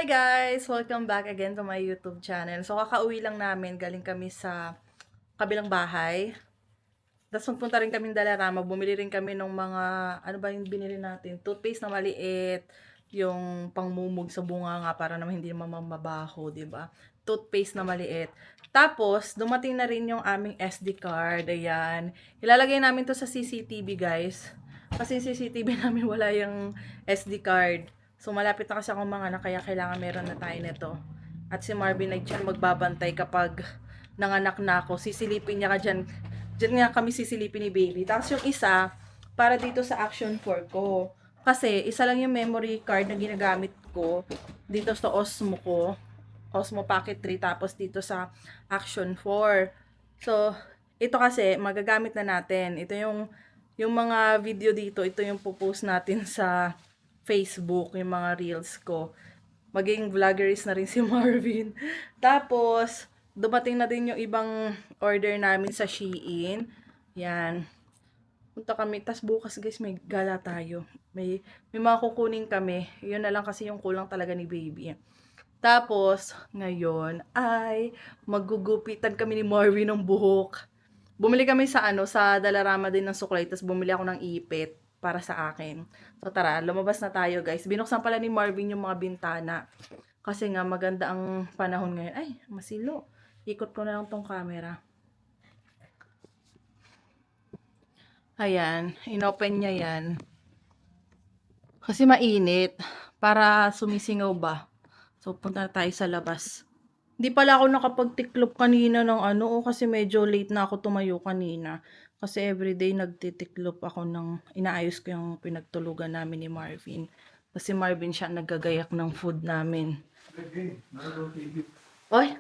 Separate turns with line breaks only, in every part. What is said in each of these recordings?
Hi guys! Welcome back again to my YouTube channel. So kakauwi lang namin, galing kami sa kabilang bahay. Tapos magpunta rin kami Dalarama, bumili rin kami ng mga, ano ba yung binili natin? Toothpaste na maliit, yung pangmumog sa bunga nga para naman hindi naman mabaho, di ba? Toothpaste na maliit. Tapos, dumating na rin yung aming SD card, ayan. Ilalagay namin to sa CCTV guys. Kasi CCTV namin wala yung SD card. So, malapit na kasi akong mga anak, kaya kailangan meron na tayo nito. At si Marvin ay dyan magbabantay kapag nanganak na ako. Sisilipin niya ka dyan. Diyan nga kami sisilipin ni baby. Tapos yung isa, para dito sa Action 4 ko. Kasi, isa lang yung memory card na ginagamit ko dito sa Osmo ko. Osmo Pocket 3. Tapos dito sa Action 4. So, ito kasi, magagamit na natin. Ito yung mga video dito, ito yung pupost natin sa Facebook, yung mga reels ko. Maging vloggerist na rin si Marvin. Tapos, dumating na din yung ibang order namin sa Shein. Yan. Punta kami. Tapos bukas guys, may gala tayo. May mga kukunin kami. Yun na lang kasi yung kulang talaga ni baby. Tapos, ngayon ay maggugupitan kami ni Marvin ng buhok. Bumili kami sa sa Dalarama din ng suklay, tapos bumili ako ng ipit para sa akin. So tara, lumabas na tayo guys. Binuksan pala ni Marvin yung mga bintana. Kasi nga maganda ang panahon ngayon. Ay, masilo. Ikot ko na lang tong camera. Ayan, inopen niya yan. Kasi mainit. Para sumisingaw ba. So punta na tayo sa labas. Hindi pala ako nakapagtiklop kanina ng kasi medyo late na ako tumayo kanina. Kasi everyday nagtitiklop ako inaayos ko yung pinagtulugan namin ni Marvin. Kasi Marvin siya naggagayak ng food namin. Oy,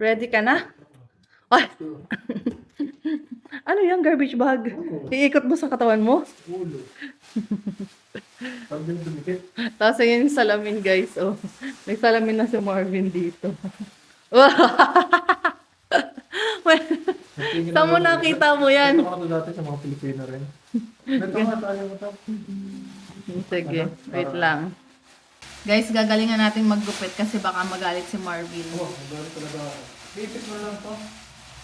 ready ka na? Oy! Ano yung garbage bag? Iikot mo sa katawan mo? Ulo. Tapos yun yung salamin guys. Oh. May salamin na si Marvin dito. Saan mo nakita mo yan?
Ito ako dati sa mga Pilipino rin. Ito nga tayo mo ito.
Sige, wait lang. Guys, gagalingan natin maggupit kasi baka magalit si Marvin.
Oo, magalit talaga ako. Basic mo lang to.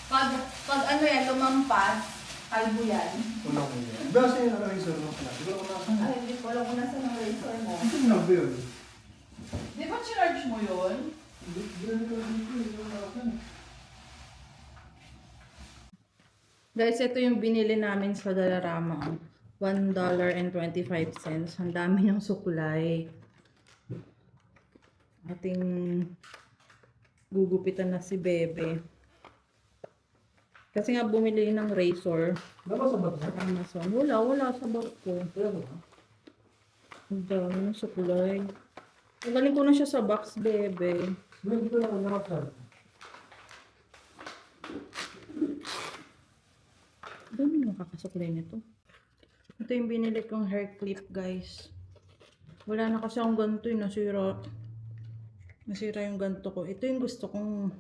Pag ano yan, lumampas, kalbo yan.
Wala ko yan. Basta yung razor mo pala. Siguro ko nasa.
Ay, hindi ko alam kung nasa ng razor mo.
Ito mo lang ba yun?
Di ba charge mo yun? Guys, ito yung binili namin sa Dalarama. $1.25. Ang dami ng sukulay. Ating gugupitan na si Bebe. Kasi nga bumili ng razor.
Wala sa bato?
Amazon. Wala sa barko. Ang dami ng sukulay. Magaling ko na siya sa box, Bebe.
Dito lang ako nakapsal.
Dami nakakasuklay nito. Ito yung binili kong hair clip, guys. Wala na kasi akong ganito yung nasira. Nasira yung ganito ko. Ito yung gusto kong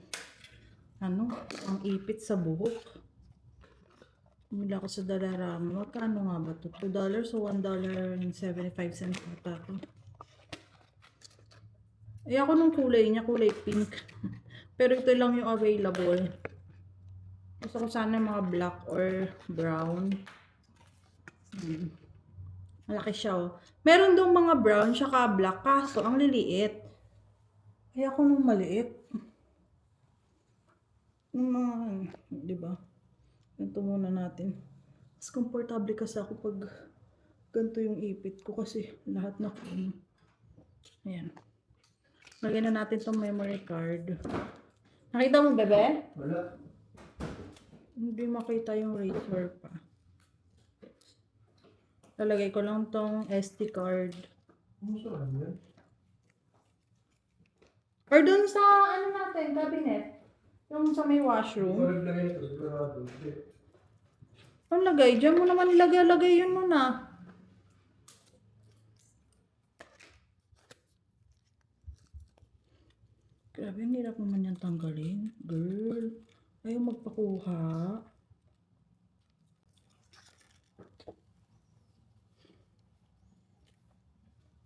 ang ipit sa buhok. Bumili ako sa Dalarama. Magkano nga ba ito? $2 o $1.75 ata ito. Eh ako nung kulay niya, kulay pink. Pero ito lang yung available. Gusto ko sana mga black or brown. Malaki siya oh. Meron daw mga brown tsaka black, kaso ang liliit. Kaya ako nung maliit. Yung mga, di ba? Ganito muna natin. Mas komportable kasi ako pag ganito yung ipit ko kasi lahat na cream. Ayan. Lagyan na natin tong memory card. Nakita mo, bebe?
Wala.
Hindi makita yung razor pa. Lalagay ko lang tong SD card.
Ano sa ano yan?
Or dun sa natin, cabinet. Yung sa may washroom.
Wala lagay ito. Sigurado.
Ang lagay? Diyan mo naman ilagay yun muna. Grabe, ang hirap naman yan tanggalin. Girl, ayaw magpakuha.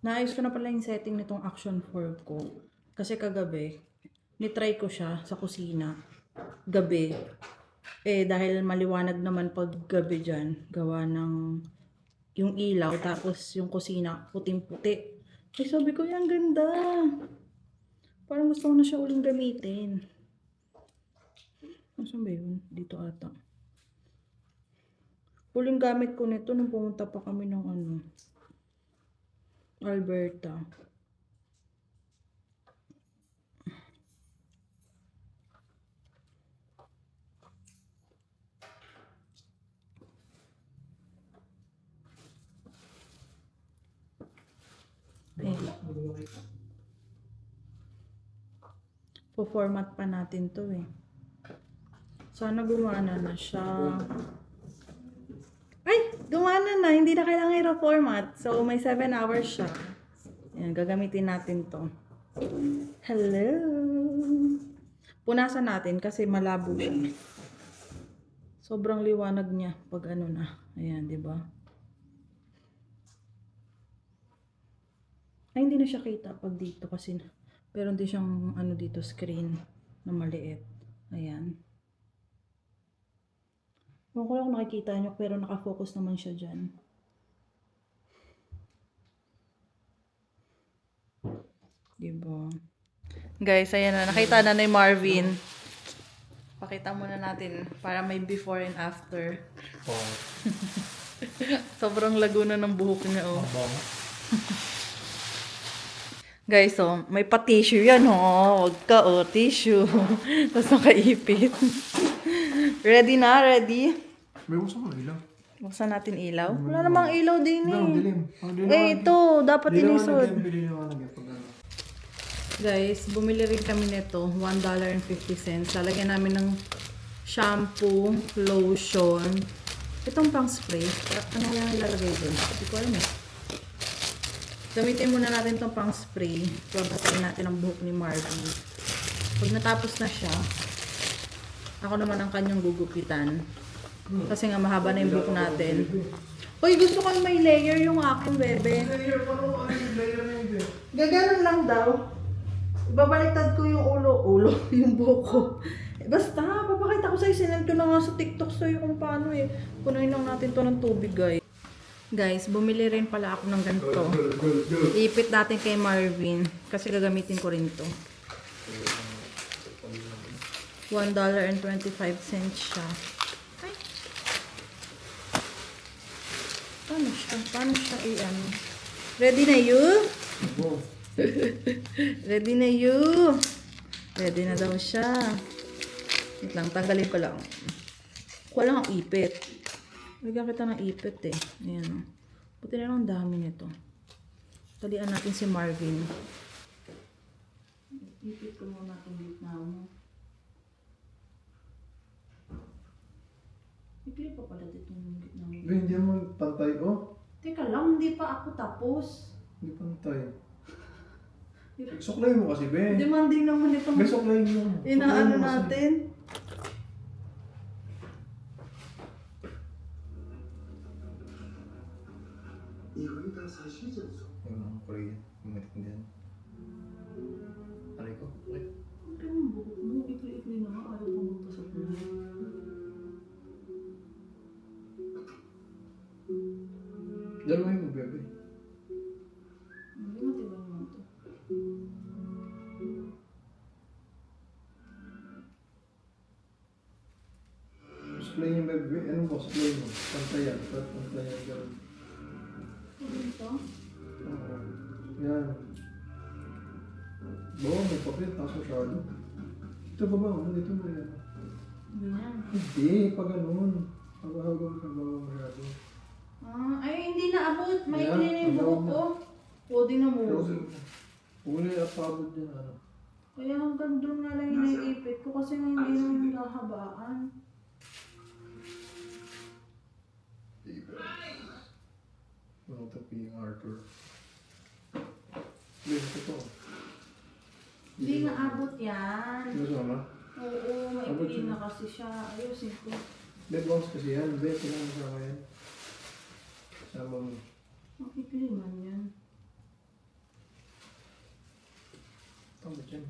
Naayos ko na pala yung setting nitong Action 4 ko. Kasi kagabi, nitry ko siya sa kusina. Gabi. Dahil maliwanag naman pag gabi dyan, gawa ng yung ilaw, tapos yung kusina, puting-puti. Sabi ko, yan ganda. Parang gusto ko na siya uling gamitin. Saan ba yun? Dito ata. Huling gamit ko nito nung pumunta pa kami ng Alberta. Po-format pa natin to Sana gumana na siya. Ay! Gumana na! Hindi na kailangan i-reformat. So, may 7 hours siya. Ayan, gagamitin natin to. Hello! Punasan natin kasi malabo siya. Sobrang liwanag niya pag na. Ayan, di ba? Ay, hindi na siya kita pag dito kasi meron din siyang dito screen na maliit. Ayan. Huwag ko lang kung nakikita nyo pero nakafocus naman siya dyan. Diba? Guys, ayan na. Nakita na ni Marvin. Pakita muna natin para may before and after.
Oh.
Sobrang laguna ng buhok niya,
Abang.
Guys, may pa-tissue yan, Huwag ka, tissue. Tapos nakaipit. Ready na? Ready?
May gusto mo ilaw.
Buksan natin ilaw. Wala namang ilaw din
Ang dilim.
Ito, dapat inisod.
Diliwanag yan pag ano.
Guys, bumili rin kami nito. $1.50. Lalagyan namin ng shampoo, lotion. Itong pang spray. Ano yung ilalagay doon? Hindi ko alam Gamitin muna natin itong pang spray. Pagpatayin natin ang buhok ni Marvin. Pag natapos na siya, ako naman ang kanyang gugupitan. Kasi nga mahaba na yung buhok natin. Uy, gusto ko may layer yung aking bebe.
Layer, paano yung layer na yun?
Gaganon lang daw. Ibabaliktad ko yung yung buhok ko. Basta, papakita ko sa'yo. Sinend ko na nga sa TikTok sa'yo kung paano Punuin lang natin to ng tubig, guys. Guys, bumili rin pala ako ng ganito. Ipit natin kay Marvin. Kasi gagamitin ko rin to. $1.25 siya. Ay. Paano siya Ready na you? Ready na you? Ready na daw siya. Wait lang, tanggalin ko lang. Kuha lang ang ipit. Lagyan kita ng ipit Ayan Buti na lang dami nito. Talian natin si Marvin. Ipit ko muna itong gitna mo. Ipit pa pala dito yung gitna mo.
Hindi mo pantay,
Teka lang, hindi pa ako tapos.
Hindi pantay. Suklay mo kasi, be.
Demanding naman itong
Be, suklay mo.
inaano natin.
Yung mga Korean, yung maintindihan. Aray ko, okay.
Ang buhok mo, ikli-ikli na nga. Ayaw pumunta sa buhok.
Dalawin mo, bebe.
Hindi matibay naman ito.
Suklay niyo, bebe. Ano ba, suklay mo? Pantayan. Pantayan, gano'n.
Ito?
Oo. Yan. May papel, taas masyado. Ito ba? Dito mo yan.
Ganyan.
Hindi, pag ganun. Pag-ahagaw ka ba masyado.
Ay, hindi na abot. May
Yeah,
ikli na yung buhok ko. Pwede na mo.
Huwag na yung apabot dyan, ano.
Kaya hanggang doon na lang yung naiipit ko kasi nga hindi naman naghahabaan.
Ano ito, Ping Arthur. Ito to.
Hindi na abot yan.
Ano sama?
Oo,
Abot
maikli
siya.
na kasi siya. Ayusin ko.
Bounce kasi yan. Kailangan sama yan. Sama mo.
Maikli man yan.
Tama dyan.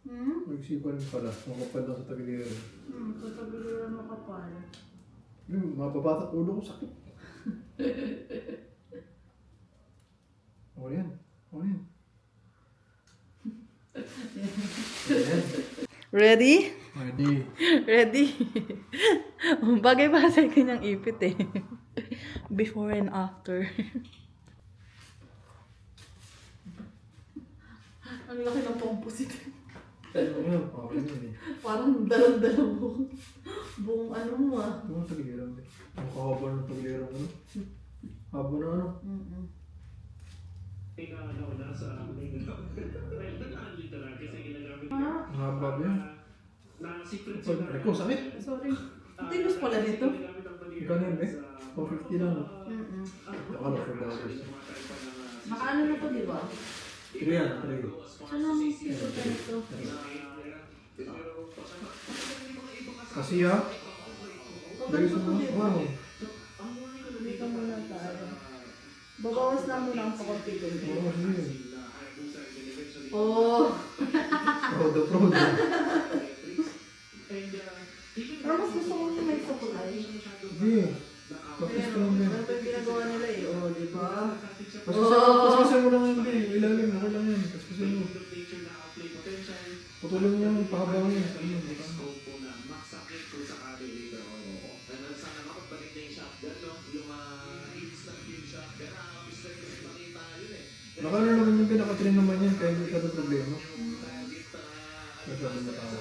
Hmm?
Nagsipa rin pala. Makapal lang sa tagiliran.
Katabiliran mo kapal.
Yung mapapatak ulo ko sakit. Ako yan. Ako yan. Ayan.
Ready?
Ready.
Ready? Bagay ba sa kanyang ipit eh. Before and after. Ang laki ng composite.
Ano yan? Okay yan eh.
Parang dalang-dalang buong ano mo ah.
Ito ang tagiliran eh. Ang kahaba ng tagiliran ano? Haba na ano? Ang haba ba yan? Ay ko, sakit.
Sorry. Tilos pala nito.
Ganun eh. 450 lang. Akala $4.
Makaano na to, di ba?
3 yan, 3.
Saan ang isutan ito?
Kasi ha? Dahil sa mga wow.
Dito muna tayo. Babawas lang muna ang pakunti doon.
Oo, sige.
Oh!
Prodo, prodo.
Pero mas gusto ko yung may sukulay.
Hindi. Tapos ko lang yan.
Ito yung ginagawa nila eh. Oh, di ba?
Kasi mo lang hindi. Ilalim, okay lang yan. Kasi mo. Putulong niya yung pahabang yun. Ano yun? Nakano naman yung pinaka-train naman yan, kaya hindi ka ito problema. Nagsabi na tao.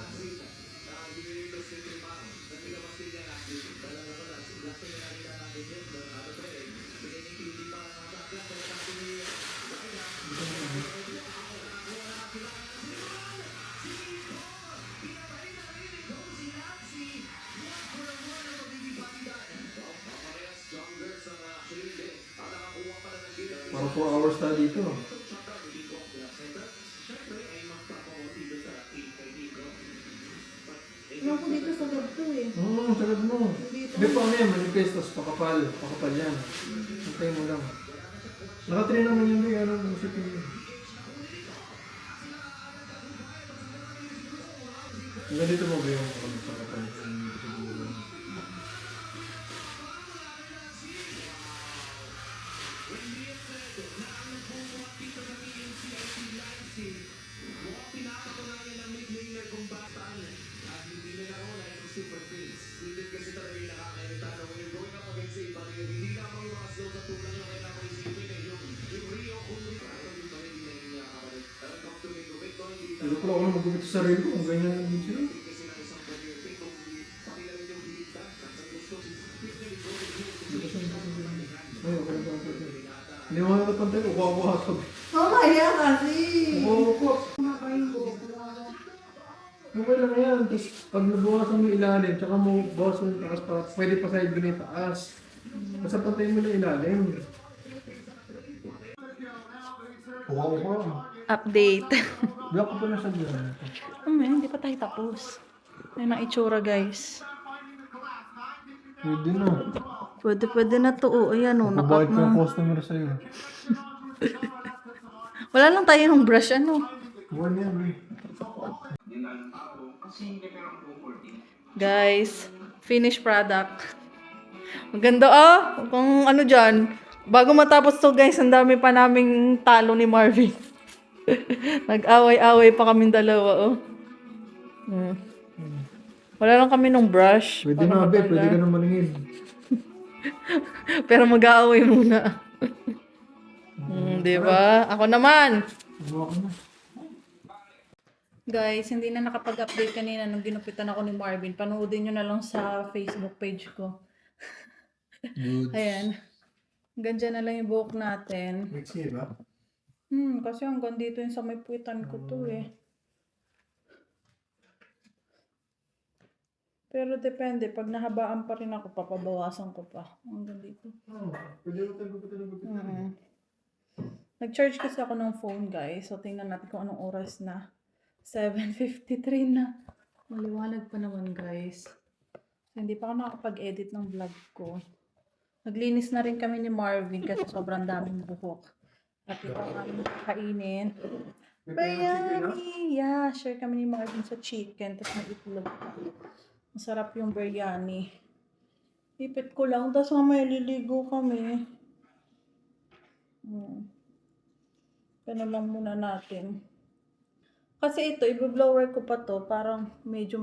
Parang 4 hours tayo dito.
Ano ko dito sa loob to eh.
Oo, sagad mo. Hindi pa ano yan, manifest, tapos pakapal. Pakapal yan. Hintay mo lang. Nakatrain naman yun doon, ano, musipin yun. Hanggang dito mo ba yung pakapal? Hindi ko lang ako magugit sa sarili ko kung ganyan yung video sila. Ay, okay lang ako. Hindi mo nga napantay ko, kuha ka.
Mamaya kasi!
Kuha.
Kumakain ko.
Okay lang yan. Tapos pag nabukasan mo yung ilalim, tsaka mo bawas mo yung taas pa, pwede pa side mo na yung taas. Basta pantay mo na yung ilalim. Kuha.
Update.
Block ko pa na sa diyan.
Hindi pa tayo tapos. Ayun ang itsura guys.
Pwede na.
Pwede na to. Oh, ayan oh, nakat
Mabait ko yung
na.
customer sa'yo.
Wala lang tayo ng brush ano.
Buwan yan eh.
Guys, finished product. Maganda oh. Kung ano dyan. Bago matapos to guys, ang dami pa naming talo ni Marvin. Nag-away-away pa kaming dalawa oh. Wala lang kami nung brush.
Pwede
para
na, be.
matagal.
Pwede ka na maningin.
Pero mag-aaway muna. Di ba? Ako naman.
Buwa ka na.
Guys, hindi na nakapag-update kanina nung ginupitan ako ni Marvin. Panoodin nyo na lang sa Facebook page ko.
Good.
Ayan. Hanggang dyan na lang yung buhok natin.
Mixi ba?
Kasi hanggang dito yung sa may puwitan ko to eh. Pero depende. Pag nahabaan pa rin ako, papabawasan ko pa. Hanggang dito.
Oo. Pwede mo tayo gupitan.
Nag-charge kasi ako ng phone, guys. So, tingnan natin kung anong oras na. 7:53 na. Maliwanag pa naman, guys. So, hindi pa ako nakakapag-edit ng vlog ko. Naglinis na rin kami ni Marvin kasi sobrang daming buhok. At ito ang aming kainin. Biryani! Yeah, share kami ni Marvin sa chicken, tapos may itlog. Masarap yung biryani. Ipit ko lang, tapos mamaya liligo kami. Ganun lang muna natin. Kasi ito, i-blower ko pa to, parang medyo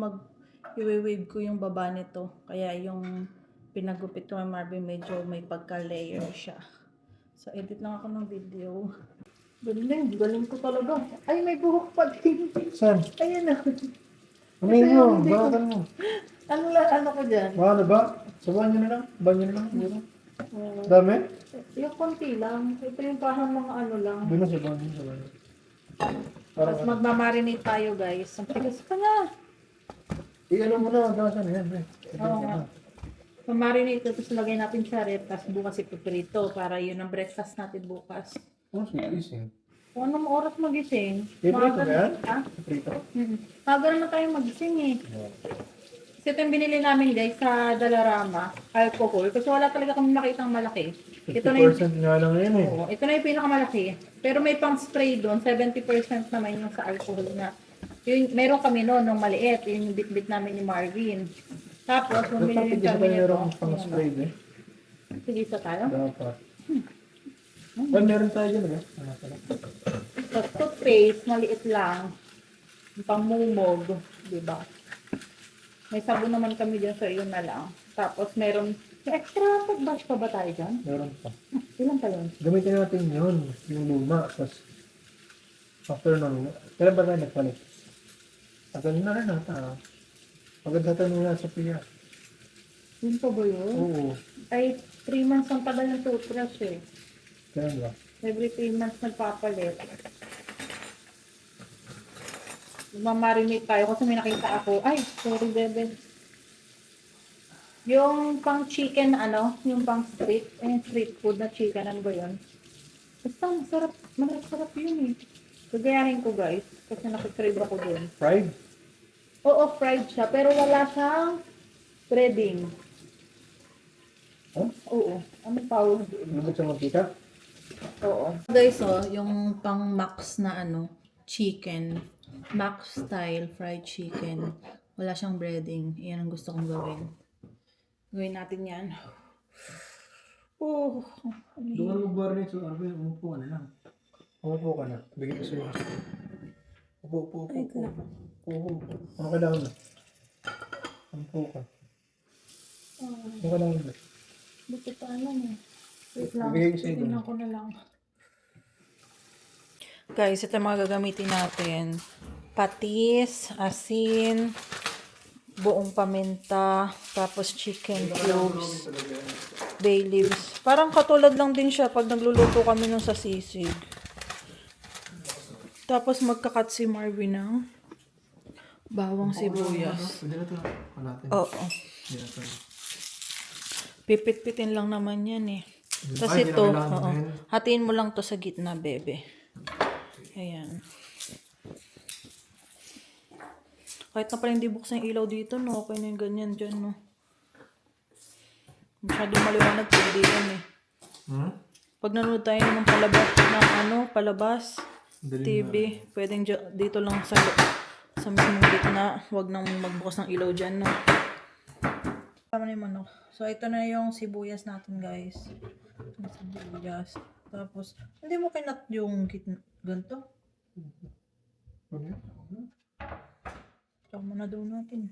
i-wave ko yung baba nito. Kaya yung pinagupit ko ng Marvin, medyo may pagka-layer siya. So, edit lang ako ng video. Galing ko talaga. Ay, may buhok pa din.
Saan?
Ayan na.
Amin mo, bakal mo.
Ano ko dyan?
Baka ba? Sabahan nyo na lang. Sabahan nyo na lang. Siguro. Dami?
Yung konti lang. Ito yung parang mga ano lang.
Doon na sabahan nyo. Sabahan nyo.
Tapos magmamarinate tayo, guys. Ang tigas pa nga.
I-ano mo na. Gawasan na yan.
Oo nga. Mamarinate ito, tapos lagay natin sa rep, tapos bukas ipiprito para yun ang breakfast natin bukas.
Oh, sweet.
Kung anong oras magising?
Prito ba yan?
Ha?
Prito.
Maaga naman tayo magising eh. Kasi ito yung binili namin guys sa Dalarama, alcohol. Kasi wala talaga kami makitang malaki. Ito na yung,
50% nga lang yan eh.
ito na yung pinakamalaki. Pero may pang spray doon, 70% naman yung sa alcohol na. Yung, meron kami noon, nung maliit, yung bit-bit namin ni Marvin. Tapos, bumili rin
Dapat
kami
isa
nito.
meron pang spray eh.
Tigisa tayo.
Dapat. Meron tayo dyan ba? Ano pala?
Tapos toothpaste, maliit lang. Yung pangmumog, di ba? May sabon naman kami dyan, so yun na lang. Tapos meron, may extra toothbrush pa ba tayo dyan?
Meron pa.
Ilan pa yun?
Gamitin natin yun. Yung luma. Tapos, after nun, kailan ba tayo nagpalit? Tagal na rin ata. Maganda tanong na sa Pia.
Yun pa ba yun?
Oo.
Ay, 3 months ang tagal ng toothbrush eh.
Kaya ba?
Every 3 months nagpapalit. Mamarinate tayo kasi may nakita ako. Ay, sorry bebe. Yung pang chicken ano, yung pang street food na chicken, ano ba yun? Basta masarap yun eh. Gagayahin ko guys, kasi nakikrave ako dun.
Fried?
Oo, fried siya, pero wala siyang breading.
Huh?
Oo, ano tawag?
Lubot sa mantika?
Oo. Guys, yung pang Max na ano, chicken. Max style fried chicken. Wala siyang breading. Iyan ang gusto kong gawin. Gawin natin yan. Oh,
Doon ka mag-marinate sa arbo yun. Umupo ka na lang. Umupo ka na. Bigyan ko sa'yo. Upo. Ano kailangan mo? Umupo ka. Ano kailangan mo?
buti pa lang eh. Wait lang.
Bigay ko sa'yo.
Tingnan ko na lang. Guys, ito yung mga gagamitin natin. Patis, asin, buong paminta, tapos chicken cubes, bay leaves. Parang katulad lang din siya pag nagluluto kami nung sa sisig. Tapos magkakat si Marvin ng bawang sibuyas.
Pwede na ito. Natin.
Oo.
Pwede na ito.
Pipit-pitin lang naman yan eh. Tapos
Ay,
ito,
kailangan mo rin.
hatiin mo lang to sa gitna, bebe. Ayan. Kahit na pala hindi buksan yung ilaw dito, no? Okay na yung ganyan dyan, no? Masyadong maliwanag, pwede yan eh. Pag nanood tayo ng palabas, TV, pwedeng dito lang sa mismong gitna. Huwag nang magbukas ng ilaw dyan, no? Tama na yung manok. So, ito na yung sibuyas natin, guys. Yung sibuyas. Tapos, hindi mo kinat yung gitna. Ganito. Tsaka muna daw natin.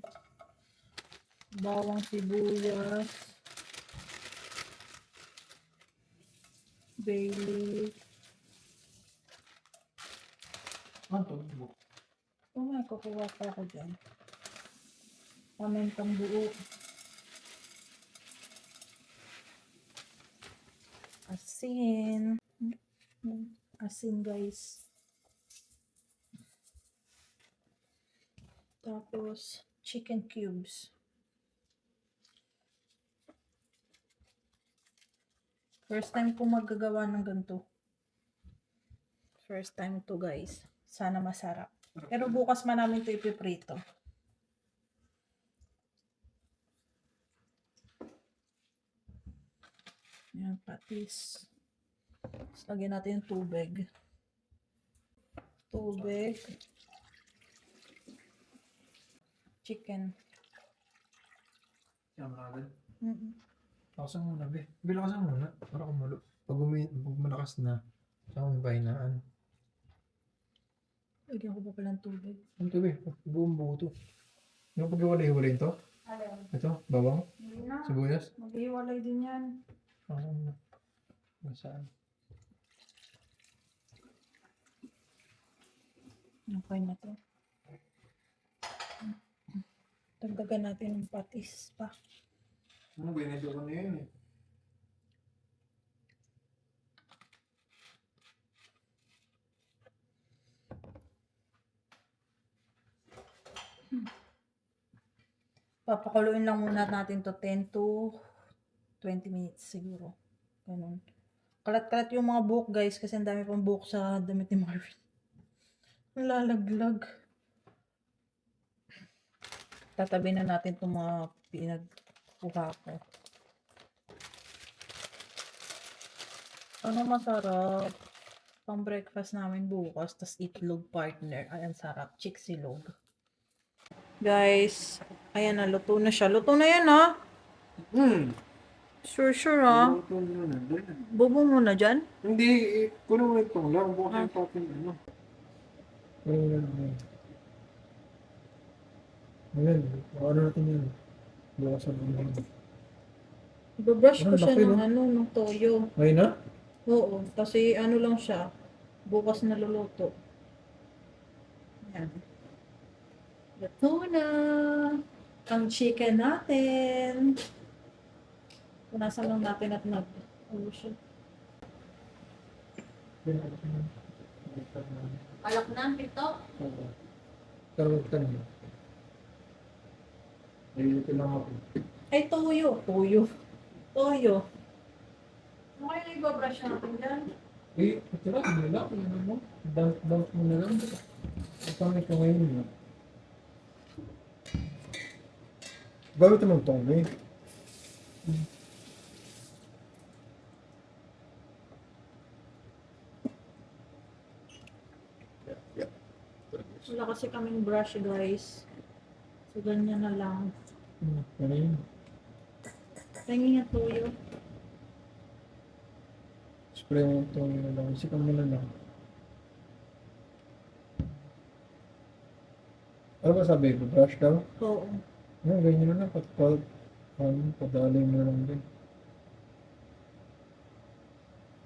Bawang sibuyas. Bay leaf. Oh my, kukuha pa ako dyan. Pamintang buo. Asin. Asin, guys. Tapos, chicken cubes. First time ko maggagawa ng ganito. First time to, guys. Sana masarap. Pero bukas man namin ito ipiprito. Yan, patis. Tapos lagyan natin yung tubig. tubig. Chicken.
Yan, agad.
Mm-mm.
Lakasan muna, be. Be, lakasan muna. Para kumulo. Pag malakas na, saka may pahinaan.
Lagyan ko pa palang tubig.
Ano to, be? Buong buo to. Yung pag-iwalay-iwalay to? Ito, bawang,
Hindi na.
sibuyas.
Maghiwalay din yan.
Lakasan muna. Saan?
Okay na to. Dagdagan natin ng patis pa.
Ano ba, inedyo ko na yun eh.
Papakuluin lang muna natin to 10 to 20 minutes siguro. Ganun. Kalat-kalat yung mga buhok guys kasi ang dami pang buhok sa damit ni Marvin. Nalalaglag. Tatabi na natin itong mga pinagkuha ko. Ano masarap? Pang breakfast namin bukas, tas itlog partner. Ay, ang sarap. Chicxilog. Guys, ayan na, luto na siya. Luto na yan, ha? Sure, ha?
Ito na doon.
Bobo mo na dyan?
Hindi, kuno mo ito lang. Bukas yung topping, ano. Ayan, ano natin yan. Bukas ang ano.
Ibabrush ko
Ano,
siya
laki,
ng
no?
ng toyo.
Ngayon na?
Oo, kasi ano lang siya. Bukas na luluto. Ayan. Luto na. Ang chicken natin. Punasan lang natin at ano siya. Alak na, pito.
Karot ka naman. Nilito lang ako.
Ay, toyo. Toyo. Ano kaya ibabrush natin dyan?
Eh, tira, hindi lang. Ano mo? Dump mo na lang. Pangit ko ngayon. Bakit naman ito ngayon?
Wala kasi kaming brush, guys. So, ganyan na lang.
Ano yun?
Tingin nga toyo.
Spray mo ito na lang. Isipan mo na lang. Ano ba sabi ko? Brush daw?
Oo.
Ano, ganyan na lang. Padalay mo na lang din.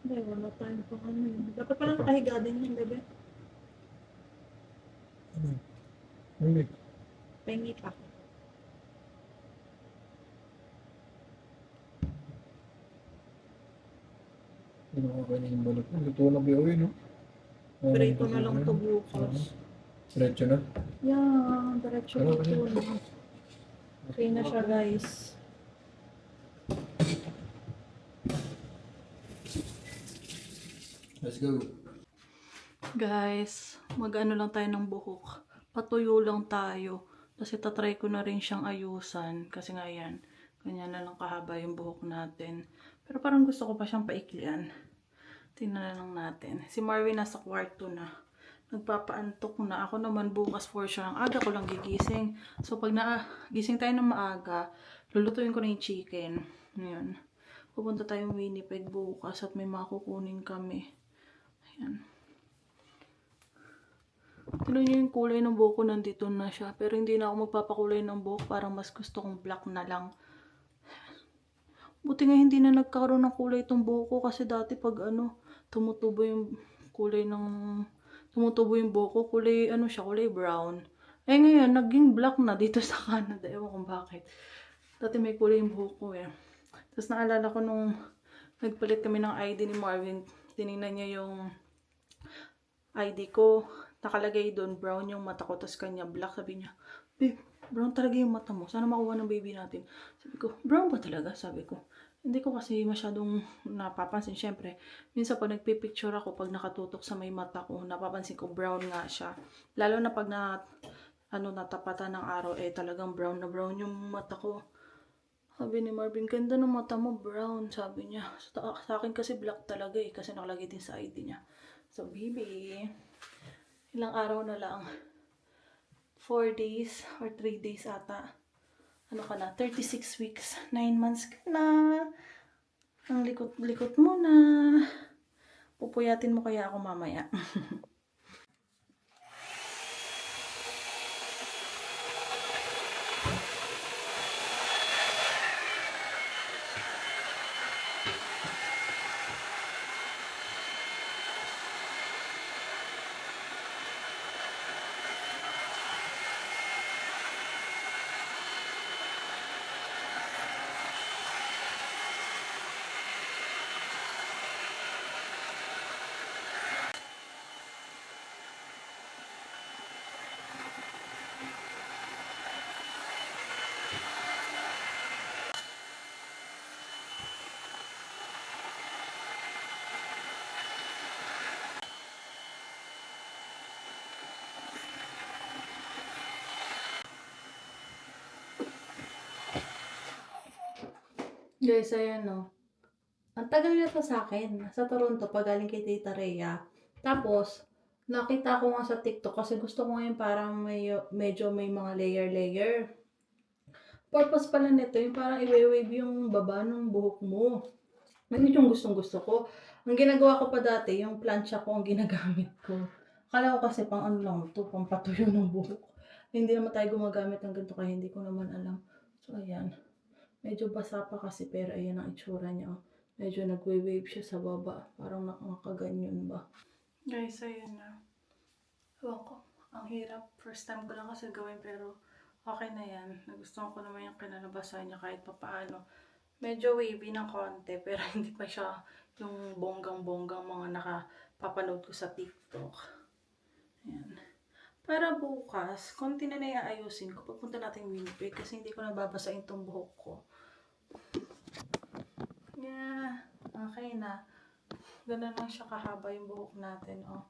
Hindi, wala tayong pang ano yun. Dapat pala nakahiga din yun, bebe.
Hindi.
Pengi pa.
Hindi mo ganyan yung balot. Luto na ba yun, no?
Prito na lang to bukas.
Diretso na.
Yan, diretso
Ano
luto
ba
na. Okay na siya, guys.
Let's go.
Guys, mag-ano lang tayo ng buhok. Patuyo lang tayo. Kasi tatry ko na rin siyang ayusan. Kasi nga yan, ganyan na lang kahaba yung buhok natin. Pero parang gusto ko pa siyang paiklian. Tingnan na lang natin. Si Marvin nasa kwarto na. Nagpapaantok na. Ako naman bukas for sure. Ang aga ko lang gigising. So pag gising tayo ng maaga, lulutuin ko na yung chicken. Ngayon. Pupunta tayong Winnipeg bukas at may makukunin kami. Ayan. Tignan niyo yung kulay ng buhok ko, nandito na siya. Pero hindi na ako magpapakulay ng buhok. Parang mas gusto kong black na lang. Buti nga hindi na nagkaroon ng kulay itong buhok ko. Kasi dati pag tumutubo yung kulay ng... Tumutubo yung buhok ko. Kulay, kulay brown. Eh ngayon, naging black na dito sa Canada. Ewan kung bakit. Dati may kulay yung buhok ko eh. Tapos naalala ko nung nagpalit kami ng ID ni Marvin. Tinignan niya yung ID ko. Nakalagay doon, brown yung mata ko, tapos kanya black. Sabi niya, babe, brown talaga yung mata mo. Sana makuha ng baby natin. Sabi ko, brown ba talaga? Sabi ko. Hindi ko kasi masyadong napapansin. Siyempre, minsan pag nagpipicture ako, pag nakatutok sa may mata ko, napapansin ko brown nga siya. Lalo na pag natapatan ng araw, talagang brown na brown yung mata ko. Sabi ni Marvin, ganda ng mata mo, brown. Sabi niya, sa akin kasi black talaga kasi nakalagay din sa ID niya. So, baby, Ilang araw na lang. 4 days or 3 days ata. Ano ka na? 36 weeks. 9 months ka na. Ang likot-likot mo na. Pupuyatin mo kaya ako mamaya. Guys, ayan no. Ang tagal nito sa akin. Sa Toronto, pagaling kay Tita Rhea. Tapos, nakita ko nga sa TikTok kasi gusto ko ngayon parang medyo may mga layer-layer. Purpose pala nito yung parang i-wave yung baba ng buhok mo. Yun yung gustong-gusto ko. Ang ginagawa ko pa dati, yung plancha ko ang ginagamit ko. Akala ko kasi pang ano lang to, pang patuyo ng buhok. Hindi naman tayo gumagamit ng ganito kaya hindi ko naman alam. So, ayan. Medyo basa pa kasi pero ayan ang itsura niya. Oh. Medyo nagwe-wave siya sa baba. Parang nakaganyan ba. Guys, ayan na. Ewan ko. Ang hirap. First time ko lang kasi gawin pero okay na yan. Nagustuhan ko naman yung kinalabasan niya kahit papaano. Medyo wavy ng konti pero hindi pa siya yung bonggang-bonggang mga nakapapanood ko sa TikTok. Ayan. Para bukas, konti na naiayusin ko. Pagpunta natin Winnipeg kasi hindi ko nababasain tong buhok ko. Yeah, okay na. Ganun lang siya kahaba yung buhok natin, oh.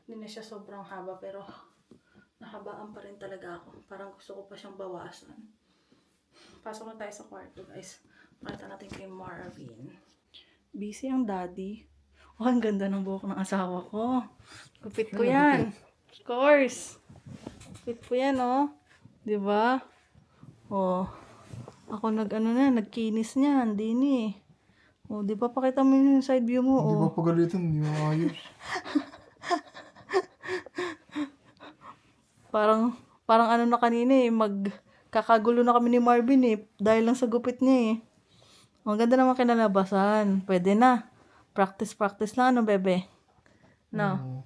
Hindi na siya sobrang haba pero nahabaan pa rin talaga ako. Parang gusto ko pa siyang bawasan. Pasok na tayo sa kwarto, guys. Pakita natin kay Marvin. Busy ang daddy. Oh, ang ganda ng buhok ng asawa ko. Gupit ko yan. Of course. Gupit ko yan, oh. Diba? Oh. Ako nagkinis niya. Hindi ni. Oh, di ba pakita mo yung side view mo,
Hindi
oh.
ba pagalitan, hindi maayos.
Parang ano na kanina eh, magkakagulo na kami ni Marvin eh, dahil lang sa gupit niya eh. Ang ganda naman kinalabasan. Pwede na. Practice lang, ano, bebe? No?